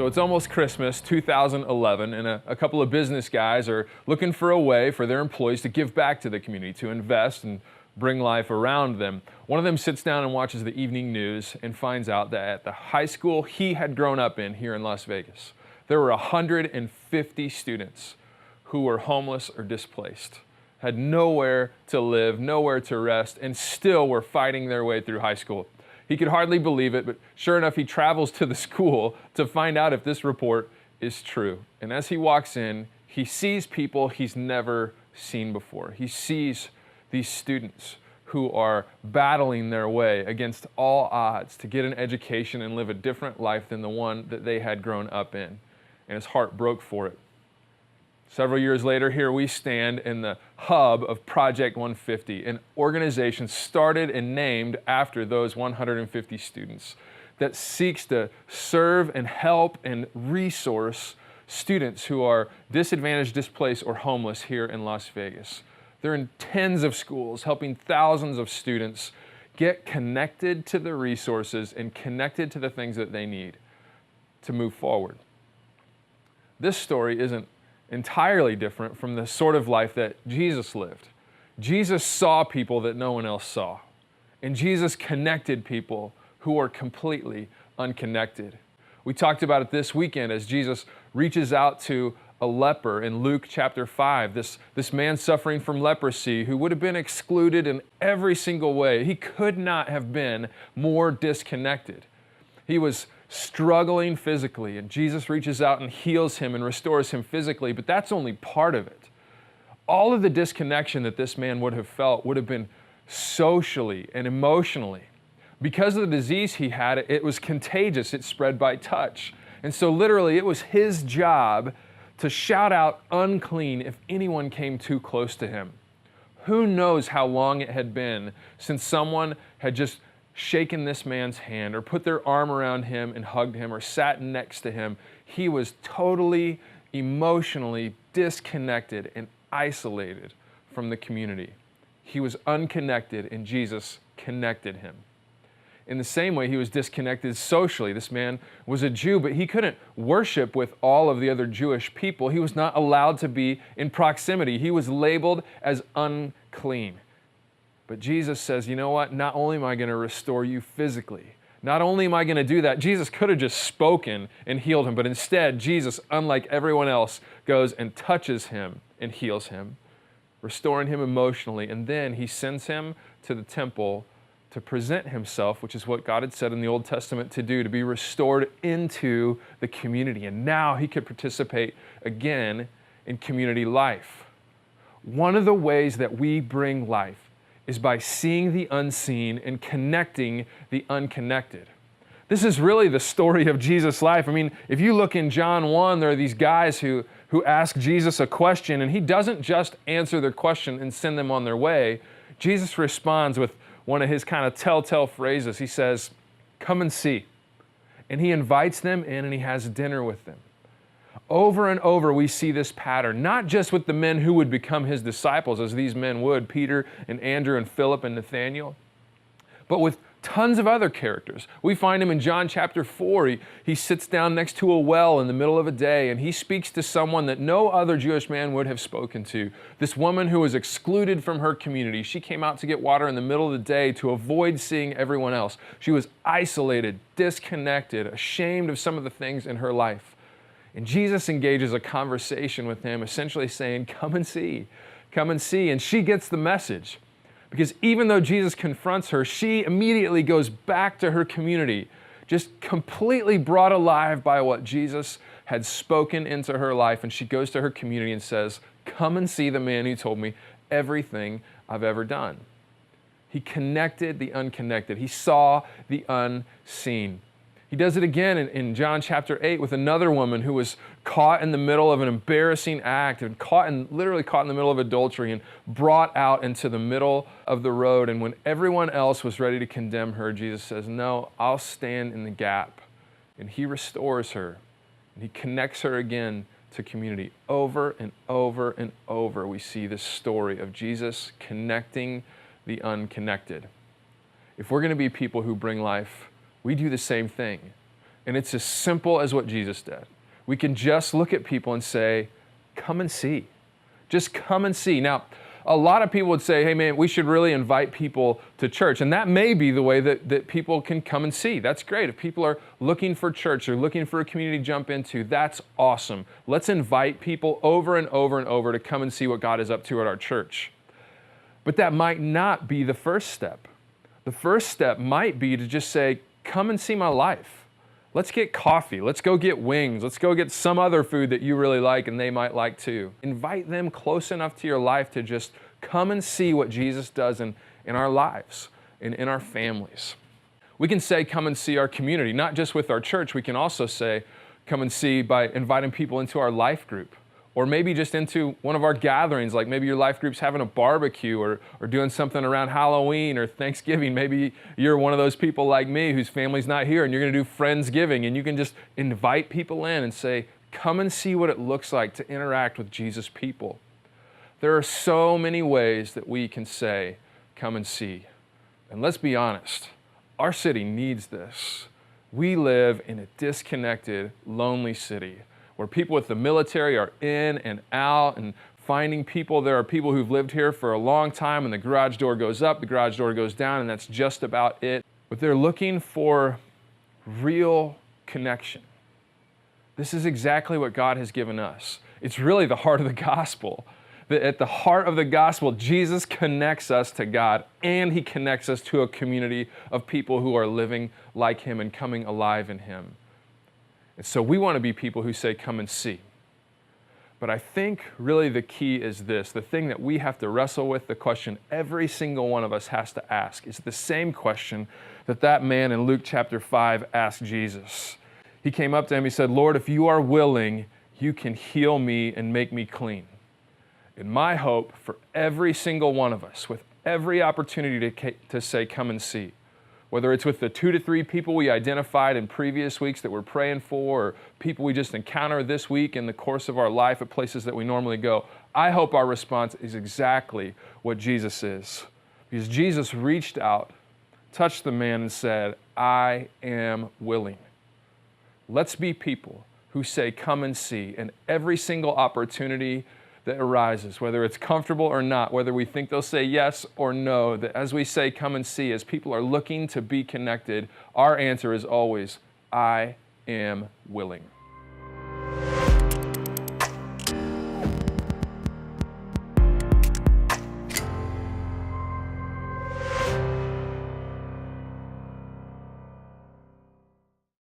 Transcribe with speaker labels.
Speaker 1: So it's almost Christmas 2011, and a couple of business guys are looking for a way for their employees to give back to the community, to invest and bring life around them. One of them sits down and watches the evening news and finds out that at the high school he had grown up in here in Las Vegas, there were 150 students who were homeless or displaced, had nowhere to live, nowhere to rest, and still were fighting their way through high school. He could hardly believe it, but sure enough, he travels to the school to find out if this report is true. And as he walks in, he sees people he's never seen before. He sees these students who are battling their way against all odds to get an education and live a different life than the one that they had grown up in. And his heart broke for it. Several years later, here we stand in the hub of Project 150, an organization started and named after those 150 students that seeks to serve and help and resource students who are disadvantaged, displaced, or homeless here in Las Vegas. They're in tens of schools, helping thousands of students get connected to the resources and connected to the things that they need to move forward. This story isn't entirely different from the sort of life that Jesus lived. Jesus saw people that no one else saw, and Jesus connected people who are completely unconnected. We talked about it this weekend as Jesus reaches out to a leper in Luke chapter 5, this man suffering from leprosy who would have been excluded in every single way. He could not have been more disconnected. He was struggling physically, and Jesus reaches out and heals him and restores him physically, but that's only part of it. All of the disconnection that this man would have felt would have been socially and emotionally. Because of the disease he had, it was contagious. It spread by touch. And so literally it was his job to shout out unclean if anyone came too close to him. Who knows how long it had been since someone had just shaken this man's hand or put their arm around him and hugged him or sat next to him. He was totally emotionally disconnected and isolated from the community. He was unconnected, and Jesus connected him. In the same way, he was disconnected socially. This man was a Jew, but he couldn't worship with all of the other Jewish people. He was not allowed to be in proximity. He was labeled as unclean. But Jesus says, you know what? Not only am I going to restore you physically, not only am I going to do that, Jesus could have just spoken and healed him, but instead, Jesus, unlike everyone else, goes and touches him and heals him, restoring him emotionally, and then he sends him to the temple to present himself, which is what God had said in the Old Testament to do, to be restored into the community. And now he could participate again in community life. One of the ways that we bring life is by seeing the unseen and connecting the unconnected. This is really the story of Jesus' life. I mean, if you look in John 1, there are these guys who ask Jesus a question, and he doesn't just answer their question and send them on their way. Jesus responds with one of his kind of telltale phrases. He says, "Come and see." And he invites them in and he has dinner with them. Over and over we see this pattern, not just with the men who would become his disciples, as these men would, Peter and Andrew and Philip and Nathaniel, but with tons of other characters. We find him in John chapter 4. He sits down next to a well in the middle of a day, and he speaks to someone that no other Jewish man would have spoken to. This woman who was excluded from her community. She came out to get water in the middle of the day to avoid seeing everyone else. She was isolated, disconnected, ashamed of some of the things in her life. And Jesus engages a conversation with him, essentially saying, "Come and see, come and see." And she gets the message. Because even though Jesus confronts her, she immediately goes back to her community, just completely brought alive by what Jesus had spoken into her life. And she goes to her community and says, "Come and see the man who told me everything I've ever done." He connected the unconnected. He saw the unseen. He does it again in John chapter 8 with another woman who was caught in the middle of an embarrassing act and literally caught in the middle of adultery and brought out into the middle of the road. And when everyone else was ready to condemn her, Jesus says, "No, I'll stand in the gap." And he restores her and he connects her again to community. Over and over and over, we see this story of Jesus connecting the unconnected. If we're going to be people who bring life, we do the same thing. And it's as simple as what Jesus did. We can just look at people and say, come and see. Just come and see. Now, a lot of people would say, hey man, we should really invite people to church. And that may be the way that people can come and see. That's great. If people are looking for church or looking for a community to jump into, that's awesome. Let's invite people over and over and over to come and see what God is up to at our church. But that might not be the first step. The first step might be to just say, come and see my life. Let's get coffee. Let's go get wings. Let's go get some other food that you really like and they might like too. Invite them close enough to your life to just come and see what Jesus does in our lives and in our families. We can say, come and see our community, not just with our church. We can also say, come and see by inviting people into our life group, or maybe just into one of our gatherings, like maybe your life group's having a barbecue or doing something around Halloween or Thanksgiving. Maybe you're one of those people like me whose family's not here and you're gonna do Friendsgiving, and you can just invite people in and say, come and see what it looks like to interact with Jesus people. There are so many ways that we can say, come and see. And let's be honest, our city needs this. We live in a disconnected, lonely city where people with the military are in and out and finding people. There are people who've lived here for a long time and the garage door goes up, the garage door goes down, and that's just about it. But they're looking for real connection. This is exactly what God has given us. It's really the heart of the gospel. At the heart of the gospel, Jesus connects us to God, and he connects us to a community of people who are living like him and coming alive in him. And so we want to be people who say, come and see. But I think really the key is this. The thing that we have to wrestle with, the question every single one of us has to ask, is the same question that man in Luke chapter 5 asked Jesus. He came up to him, he said, Lord, if you are willing, you can heal me and make me clean. And my hope for every single one of us, with every opportunity to say, come and see, whether it's with the 2 to 3 people we identified in previous weeks that we're praying for, or people we just encounter this week in the course of our life at places that we normally go, I hope our response is exactly what Jesus is. Because Jesus reached out, touched the man and said, I am willing. Let's be people who say, come and see, and every single opportunity that arises, whether it's comfortable or not, whether we think they'll say yes or no, that as we say, come and see, as people are looking to be connected, our answer is always, I am willing.